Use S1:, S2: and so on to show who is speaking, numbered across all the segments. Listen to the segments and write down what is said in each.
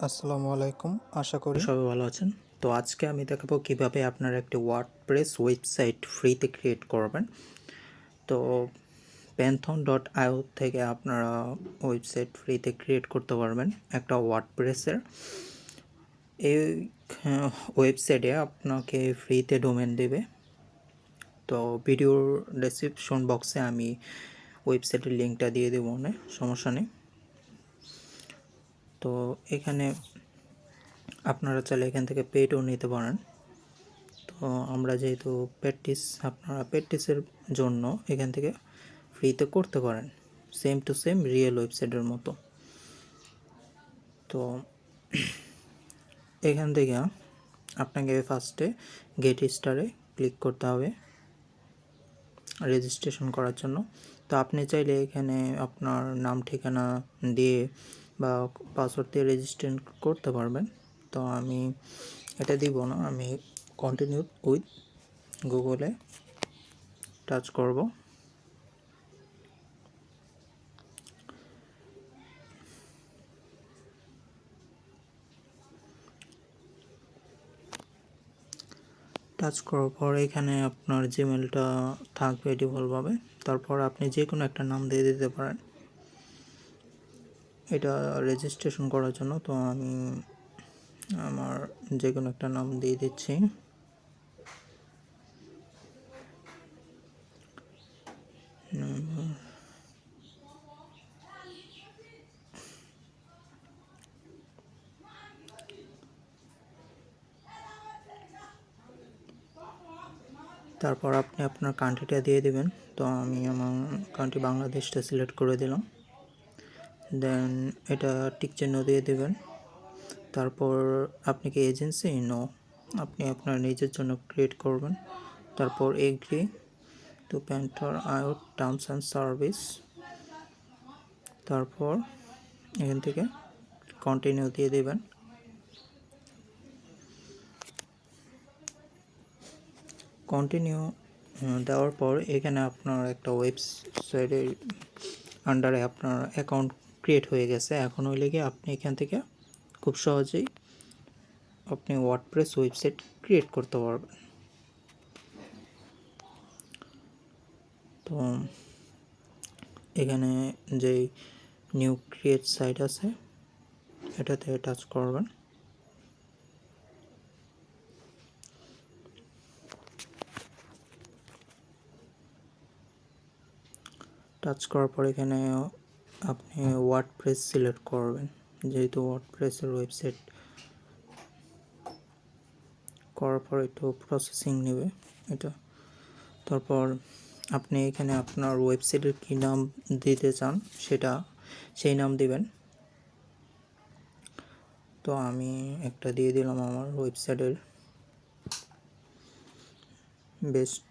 S1: আসসালামু আলাইকুম। আশা করি
S2: সবাই ভালো আছেন। তো আজকে আমি দেখাবো কিভাবে আপনারা একটি ওয়ার্ডপ্রেস ওয়েবসাইট ফ্রিতে ক্রিয়েট করবেন। তো python.io থেকে আপনারা ওয়েবসাইট ফ্রিতে ক্রিয়েট করতে পারবেন একটা ওয়ার্ডপ্রেসের। এই ওয়েবসাইটে আপনাকে ফ্রিতে ডোমেন দেবে। তো ভিডিওর ডেসক্রিপশন বক্সে আমি ওয়েবসাইটের লিঙ্কটা দিয়ে দেবো, সমস্যা নেই। তো এখানে আপনারা চাইলে এখান থেকে পেডও নিতে পারেন। তো আমরা যেহেতু আপনারা প্র্যাকটিসের জন্য এখান থেকে ফ্রিতে করতে পারেন, সেম টু সেম রিয়েল ওয়েবসাইটের মতো। তো এখান থেকে আপনাকে ফার্স্টে গেট স্টারে ক্লিক করতে হবে রেজিস্ট্রেশন করার জন্য। তো আপনি চাইলে এখানে আপনার নাম ঠিকানা দিয়ে বা পাসওয়ার্ড দিয়ে রেজিস্ট্রেশন করতে পারবেন। তো আমি এটা দিব না, আমি কন্টিনিউ উইথ গুগলে টাচ করব। টাচ করার পর এখানে আপনার জিমেলটা থাকবে ডিফল্টভাবে। তারপর আপনি যে কোনো একটা নাম দিয়ে দিতে পারেন এটা রেজিস্ট্রেশন করার জন্য। তো আমি আমার যে কোনো একটা নাম দিয়ে দিচ্ছি। তারপর আপনি আপনার কান্ট্রিটা দিয়ে দিবেন। তো আমি আমার কান্ট্রি বাংলাদেশটা সিলেক্ট করে দিলাম। দেন এটা টিক চিহ্ন দিয়ে দেবেন। তারপর আপনি কি এজেন্সি? নো, আপনি আপনার নিজের জন্য ক্রিয়েট করবেন। তারপর agree to python.io terms and service. তারপর এখান থেকে কন্টিনিউ দিয়ে দেবেন। কন্টিনিউ দেওয়ার পর এখানে আপনার একটা ওয়েবসাইটের আন্ডারে আপনার অ্যাকাউন্ট ক্রিয়েট হয়ে গেছে। এখন হইলে গিয়ে আপনি এখান থেকে খুব সহজেই আপনি ওয়ার্ডপ্রেস ওয়েবসাইট ক্রিয়েট করতে পারবেন। তো এখানে যেই নিউ ক্রিয়েট সাইট আছে এটাতে টাচ করবেন। টাচ করার পর এখানে আপনি ওয়ার্ডপ্রেস সিলেক্ট করবেন, যেহেতু ওয়ার্ডপ্রেসের ওয়েবসাইট। করার পর একটু প্রসেসিং নেবে এটা। তারপর আপনি এখানে আপনার ওয়েবসাইটের কী নাম দিতে চান সেই নাম দিবেন। তো আমি একটা দিয়ে দিলাম আমার ওয়েবসাইটের বেস্ট।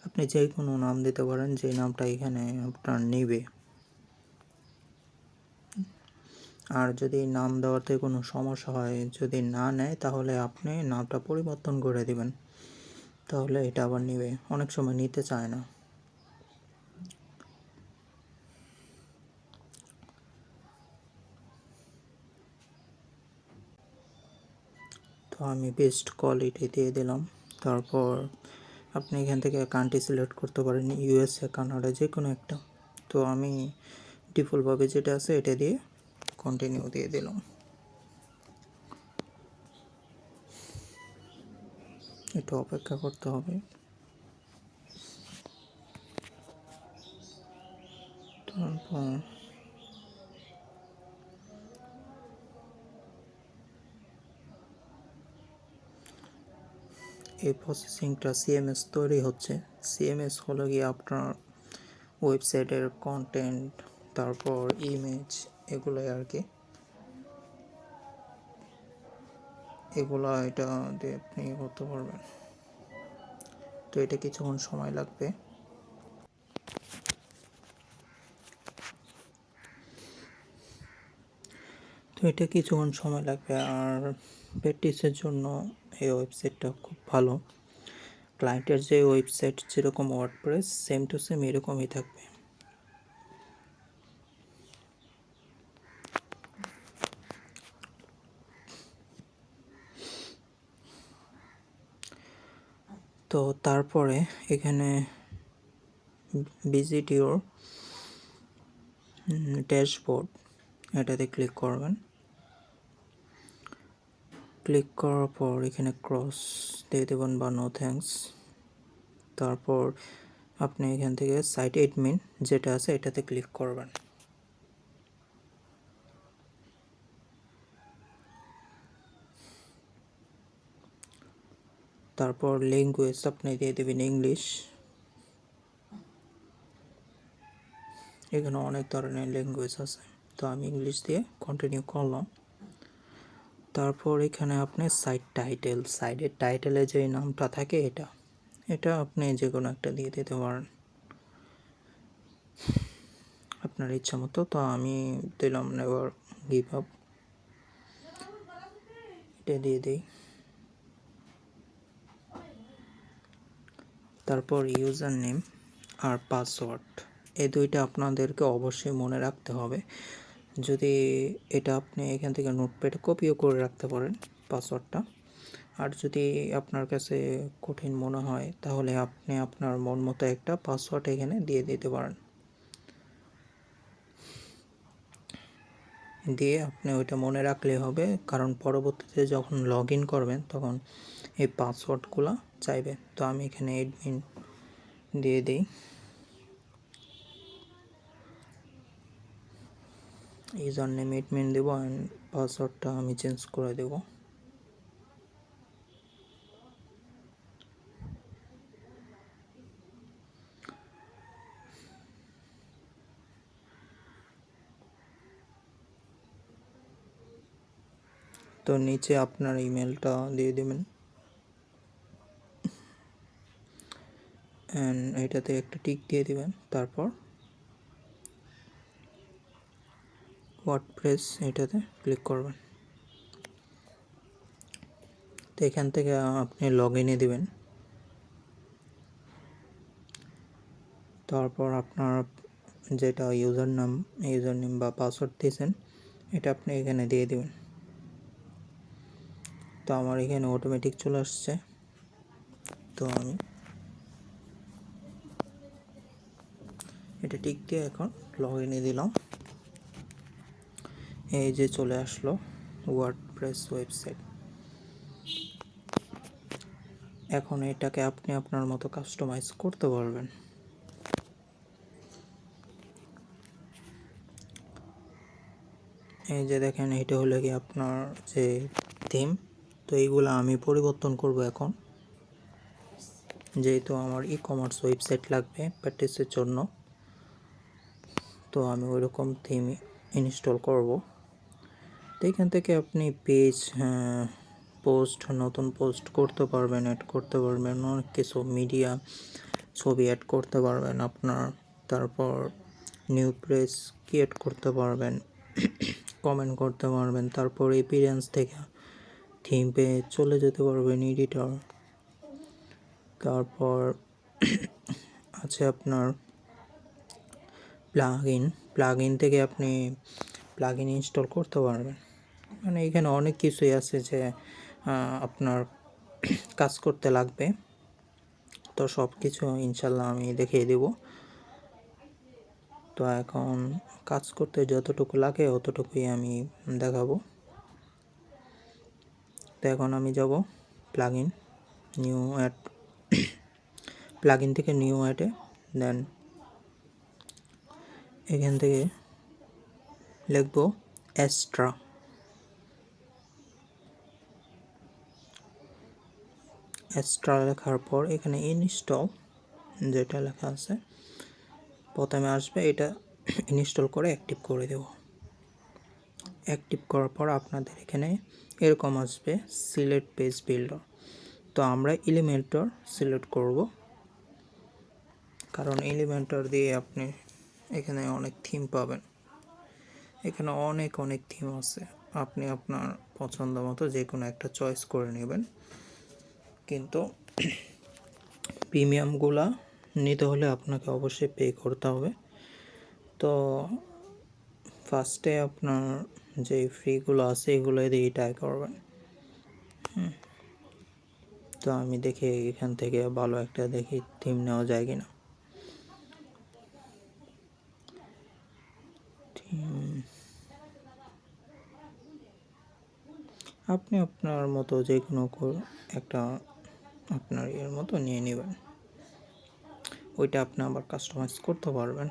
S2: আপনি যে কোনো নাম দিতে পারেন, যে নামটা এখানে আপনার নেবে। আর যদি নাম দেওয়াতে কোনো সমস্যা হয়, যদি না নেয়, তাহলে আপনি নামটা পরিবর্তন করে দিবেন, তাহলে এটা আবার নেবে। অনেক সময় নিতে চায় না। তো আমি বেস্ট কোয়ালিটি দিয়ে দিলাম। তারপর আপনি এখান থেকে কান্ট্রি সিলেক্ট করতে পারেন, ইউএসএ, কানাডা, যে কোনো একটা। তো আমি ডিফল্টভাবে যেটা আছে এটা দিয়ে কন্টিনিউ দিয়ে দিলাম। একটু অপেক্ষা করতে হবে। তারপর এই প্রসেসিংটা সিএমএস তৈরি হচ্ছে। সিএমএস হলো গিয়ে আপনার ওয়েবসাইটের কন্টেন্ট, তারপর ইমেজ, এগুলোই আর কি। এগুলো এটা দিয়ে আপনি করতে পারবেন। তো এটা কিছুক্ষণ সময় লাগবে। আর প্র্যাকটিসের জন্য এই ওয়েবসাইটটা খুব ভালো। ক্লায়েন্টের যে ওয়েবসাইট যেরকম ওয়ার্ডপ্রেস, সেম টু সেম এরকমই থাকবে। তো তারপরে এখানে ভিজিট ইউর ড্যাশবোর্ড, এটাতে ক্লিক করবেন। ক্লিক করার পর এখানে ক্রস দিয়ে দেবেন বা নো থ্যাঙ্কস। তারপর আপনি এখান থেকে সাইট অ্যাডমিন যেটা আছে এটাতে ক্লিক করবেন। তারপর ল্যাঙ্গুয়েজ আপনি দিয়ে দেবেন ইংলিশ। এখানে অনেক ধরনের ল্যাঙ্গুয়েজ আছে, তো আমি ইংলিশ দিয়ে কন্টিনিউ করলাম। তারপর এখানে আপনি সাইটের টাইটেলে যে নামটা থাকে এটা আপনি যে কোনো একটা দিয়ে দিতে পারেন আপনার ইচ্ছা মতো। তো আমি দিলাম নেভার গিভ আপ, এটা দিয়ে দিই। তারপর ইউজার নেম আর পাসওয়ার্ড, এই দুইটা আপনাদেরকে অবশ্যই মনে রাখতে হবে। যদি এটা আপনি এখান থেকে নোটপ্যাডে কপিও করে রাখতে পারেন পাসওয়ার্ডটা, আর যদি আপনার কাছে কঠিন মনে হয় তাহলে আপনি আপনার মন মতো একটা পাসওয়ার্ড এখানে দিয়ে দিতে পারেন। দিয়ে আপনি ওইটা মনে রাখলে হবে, কারণ পরবর্তীতে যখন লগ ইন করবেন তখন এই পাসওয়ার্ডগুলো চাইবে। তো আমি এখানে অ্যাডমিন দিয়ে দিই, ইউজার নেম অ্যাডমিন দেবো অ্যান্ড পাসওয়ার্ডটা আমি চেঞ্জ করে দেব। তো নিচে আপনার ইমেলটা দিয়ে দেবেন অ্যান্ড এটাতে একটা টিক দিয়ে দিবেন। তারপর ওয়ার্ডপ্রেস এটাতে ক্লিক করবেন। তো এখান থেকে আপনি লগ ইনে দেবেন। তারপর আপনার যেটা ইউজার নেম বা পাসওয়ার্ড দিয়েছেন এটা আপনি এখানে দিয়ে দেবেন। তো আমার এখানে অটোমেটিক চলে আসছে, তো আমি এটা টিক দিয়ে এখন লগ ইনে দিলাম। এই যে চলে আসলো ওয়ার্ডপ্রেস ওয়েবসাইট। এখন এটাকে আপনি আপনার মতো কাস্টমাইজ করতে পারবেন। এই যে দেখেন, এটা হলো কি আপনার যে থিম। তো এইগুলো আমি পরিবর্তন করব এখন, যেহেতু আমার ই কমার্স ওয়েবসাইট লাগবে প্র্যাকটিসের জন্য। তো আমি ওইরকম থিম ইনস্টল করব। তো এখান থেকে আপনি পেজ, নতুন পোস্ট করতে পারবেন, অ্যাড করতে পারবেন, অনেক কিছু মিডিয়া ছবি অ্যাড করতে পারবেন আপনার। তারপর নিউ পেজ ক্রিয়েট করতে পারবেন, কমেন্ট করতে পারবেন। তারপর এপিরিয়েন্স থেকে থিম পেজ চলে যেতে পারবেন এডিটর। তারপর আছে আপনার প্লাগ ইন থেকে আপনি প্লাগ ইন ইনস্টল করতে পারবেন। মানে এখানে অনেক কিছুই আছে যে আপনার কাজ করতে লাগবে। তো সব কিছু ইনশাল্লাহ আমি দেখিয়ে দেব। তো এখন কাজ করতে যতটুকু লাগে অতটুকুই আমি দেখাবো। তো এখন আমি যাব নিউ অ্যাড, থেকে নিউ অ্যাডে। দেন এখান থেকে লিখব এক্সট্রা। লেখার পর এখানে ইনস্টল যেটা লেখা আছে প্রথমে আসবে, এটা ইনস্টল করে অ্যাক্টিভ করে দেব। অ্যাক্টিভ করার পর আপনাদের এখানে এরকম আসবে সিলেক্ট পেজ বিল্ডার। তো আমরা এলিমেন্টর সিলেক্ট করব, কারণ এলিমেন্টর দিয়ে আপনি এখানে অনেক থিম পাবেন। এখানে অনেক থিম আছে, আপনি আপনার পছন্দ মতো যে কোনো একটা চয়েস করে নেবেন। কিন্তু প্রিমিয়ামগুলা নিতে হলে আপনাকে অবশ্যই পে করতে হবে। তো ফার্স্টে আপনার যে ফ্রিগুলো আছে এগুলো দিয়ে ট্রাই করবেন। তো আমি দেখি এখান থেকে ভালো একটা দেখি থিম নেওয়া যায় কিনা। আপনি আপনার মতো যে কোনো একটা আপনার এর মতো নিয়ে নেবেন, ওইটা আপনি আবার কাস্টমাইজ করতে পারবেন।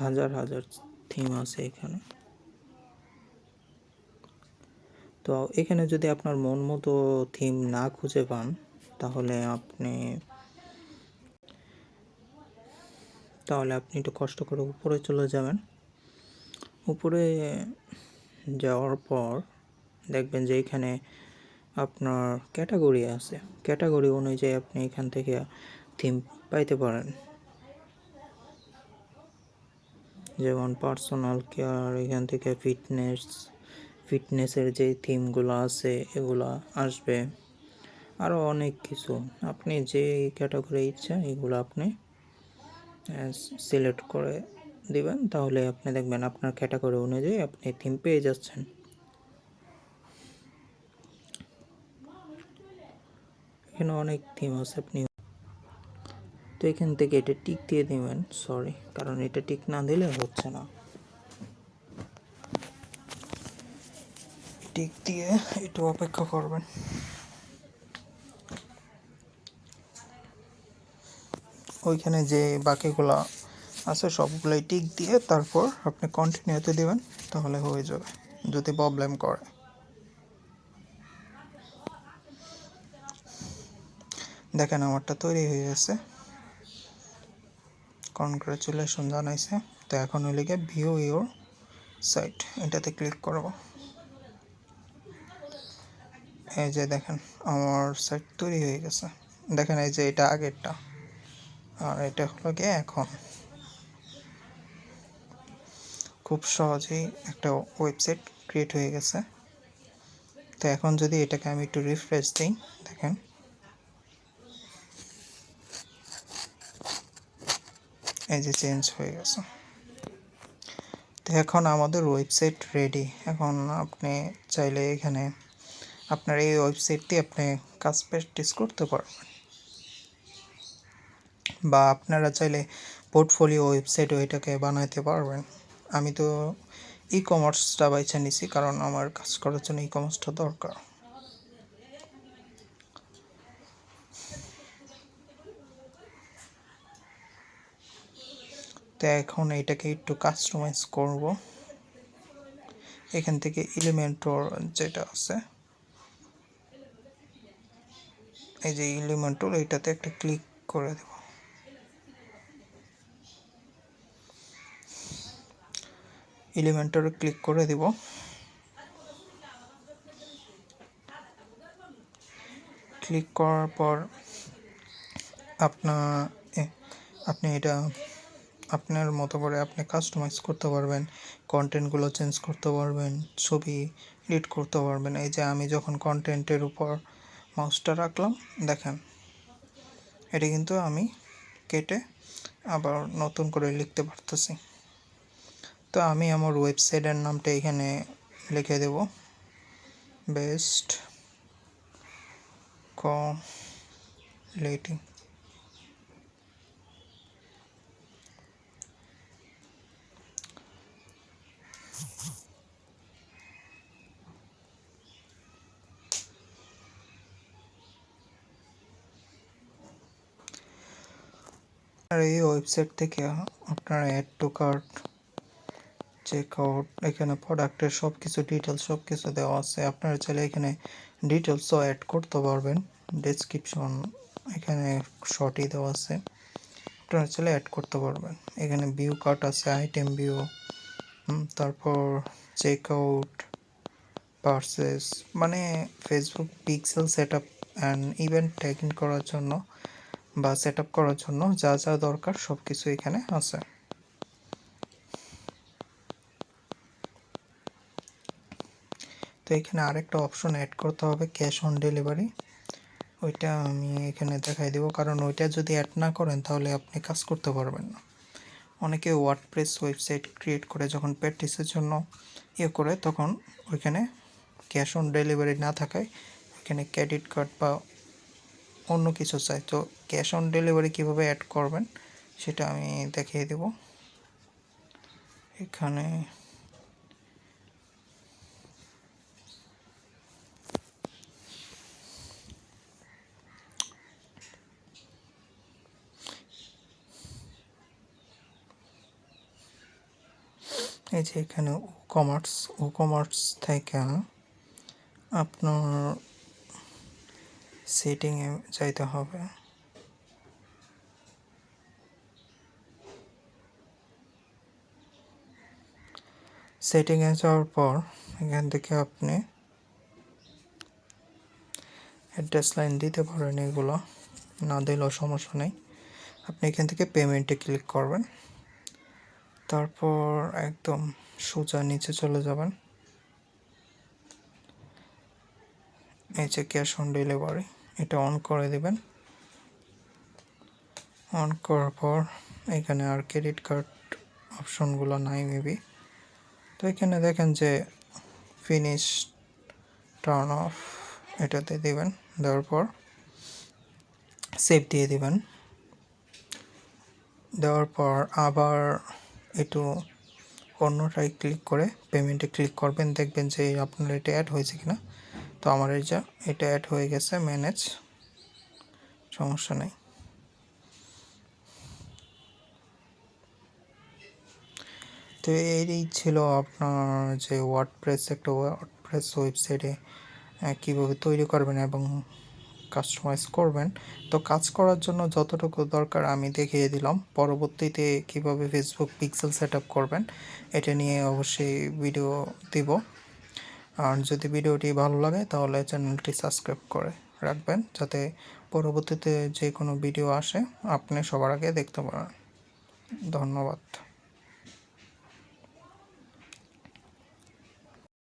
S2: হাজার হাজার থিম আছে এখানে। তো এখানে যদি আপনার মন মতো থিম না খুঁজে পান, তাহলে আপনি একটু কষ্ট করে উপরে চলে যাবেন। উপরে যাওয়ার পর দেখবেন যে এখানে আপনার ক্যাটাগরি আছে, ক্যাটাগরি অনুযায়ী আপনি এখান থেকে থিম পাইতে পারেন। যেমন পার্সোনাল কেয়ার, এখান থেকে ফিটনেসের যে থিমগুলো আছে এগুলো আসবে, আরও অনেক কিছু। আপনি যে ক্যাটাগরি ইচ্ছা এগুলো আপনি সিলেক্ট করে দিবেন, তাহলে আপনি দেখবেন আপনার ক্যাটাগরি অনুযায়ী আপনি থিম পেয়ে যাচ্ছেন। এখানে অনেক থিম আছে আপনি। তো এখান থেকে এটা টিক দিয়ে দিবেন, সরি, কারণ এটা টিক না দিলে হচ্ছে না। টিক দিয়ে একটু অপেক্ষা করবেন। ওইখানে যে বাকিগুলো আছে সবগুলোই টিক দিয়ে তারপর আপনি কন্টিনিউতে দিবেন, তাহলে হয়ে যাবে। যদি প্রবলেম করে, দেখেন আমারটা তৈরি হয়ে গেছে, কনগ্রাচুলেশন জানাইছে। তো এখন হইলে গিয়ে ভিউ ইউর সাইট, এটাতে ক্লিক করব। এই যে দেখেন আমার সাইট তৈরি হয়ে গেছে। দেখেন এই যে এটা আগেরটা, আর এটা হলো গিয়ে এখন। খুব সহজেই একটা ওয়েবসাইট ক্রিয়েট হয়ে গেছে। তো এখন যদি এটাকে আমি একটু রিফ্রেশ দিই, দেখেন এই যে চেঞ্জ হয়ে গেছে। তো এখন আমাদের ওয়েবসাইট রেডি। এখন আপনি চাইলে এখানে আপনার এই ওয়েবসাইট দিয়ে আপনি কাজ প্র্যাকটিস করতে পারবেন, বা আপনারা চাইলে পোর্টফোলিও ওয়েবসাইট এটাকে বানাইতে পারবেন। আমি তো ই কমার্সটা বাইছে নিছি, কারণ আমার কাজ করার জন্য ই কমার্সটা দরকার। তো এখন এটাকে একটু কাস্টমাইজ করব। এখান থেকে এলিমেন্টর যেটা আছে, এই যে এলিমেন্টর, এইটাতে একটা ক্লিক করে দেব। এলিমেন্টরে ক্লিক করে দেব। ক্লিক করার পর আপনি এটা আপনার মতো করে আপনি কাস্টমাইজ করতে পারবেন, কন্টেন্টগুলো চেঞ্জ করতে পারবেন, ছবি এডিট করতে পারবেন। এই যে আমি যখন কন্টেন্টের উপর মাউসটা রাখলাম, দেখেন এটা কিন্তু আমি কেটে আবার নতুন করে লিখতে পারতেছি। তো আমি আমার ওয়েবসাইটের নামটা এখানে লিখে দেব, বেস্ট কোয়ালিটি। আর এই ওয়েবসাইট থেকে আপনারা add to cart, check out, এখানে প্রোডাক্টের সব কিছু ডিটেলস সব কিছু দেওয়া আছে। আপনারা চাইলে এখানে ডিটেলসও অ্যাড করতে পারবেন। ডেসক্রিপশন এখানে শর্টই দেওয়া আছে, আপনারা চাইলে অ্যাড করতে পারবেন। এখানে ভিউ কার্ট আছে, আইটেম ভিউ, তারপর চেক আউট, পারচেস, মানে Facebook pixel set up and event tagging করার জন্য বা সেট আপ করার জন্য যা যা দরকার সব কিছু এখানে আছে। তো এখানে আরেকটা অপশন অ্যাড করতে হবে, ক্যাশ অন ডেলিভারি। ওইটা আমি এখানে দেখাই দেবো, কারণ ওইটা যদি অ্যাড না করেন তাহলে আপনি কাজ করতে পারবেন না।
S1: অনেকে ওয়ার্ডপ্রেস ওয়েবসাইট ক্রিয়েট করে যখন প্র্যাকটিসের জন্য করে তখন ওইখানে ক্যাশ অন ডেলিভারি না থাকায় এখানে ক্রেডিট কার্ড বা অন্য কিছু চাই। তো ক্যাশ অন ডেলিভারি কীভাবে অ্যাড করবেন সেটা আমি দেখিয়ে দেব। এখানে এই যে এখানে কমার্স থেকে আপনার সেটিংয়ে যাইতে হবে। সেটিংয়ে যাওয়ার পর এখান থেকে আপনি অ্যাড্রেস লাইন দিতে পারেন, এগুলো না দিলেও সমস্যা নেই। আপনি এখান থেকে পেমেন্টে ক্লিক করবেন, তারপর একদম সোজা নিচে চলে যাবেন। এই যে ক্যাশ অন ডেলিভারি, এটা অন করে দিবেন। অন করার পর এখানে আর ক্রেডিট কার্ড অপশনগুলো নাই মেবি, তো এখানে দেখেন যে ফিনিশ টার্ন অফ, এটাতে দিবেন। দেওয়ার পর সেভ দিয়ে দিবেন। দেওয়ার পর আবার একটু অন্যটায় ক্লিক করে পেমেন্টে ক্লিক করবেন, দেখবেন যে আপনার এটা অ্যাড হয়েছে কিনা। তো আমার এটা অ্যাড হয়ে গেছে, ম্যানেজ, সমস্যা নেই। তো এই ছিল আপনার যে একটা ওয়ার্ডপ্রেস ওয়েবসাইটে কীভাবে তৈরি করবেন এবং কাস্টমাইজ করবেন। তো কাজ করার জন্য যতটুকু দরকার আমি দেখিয়ে দিলাম। পরবর্তীতে কিভাবে ফেসবুক পিক্সেল সেট আপ করবেন এটা নিয়ে অবশ্যই ভিডিও দিব। আর যদি ভিডিওটি ভালো লাগে তাহলে চ্যানেলটি সাবস্ক্রাইব করে রাখবেন, যাতে পরবর্তীতে যে কোনো ভিডিও আসে আপনি সবার আগে দেখতে পারেন। ধন্যবাদ।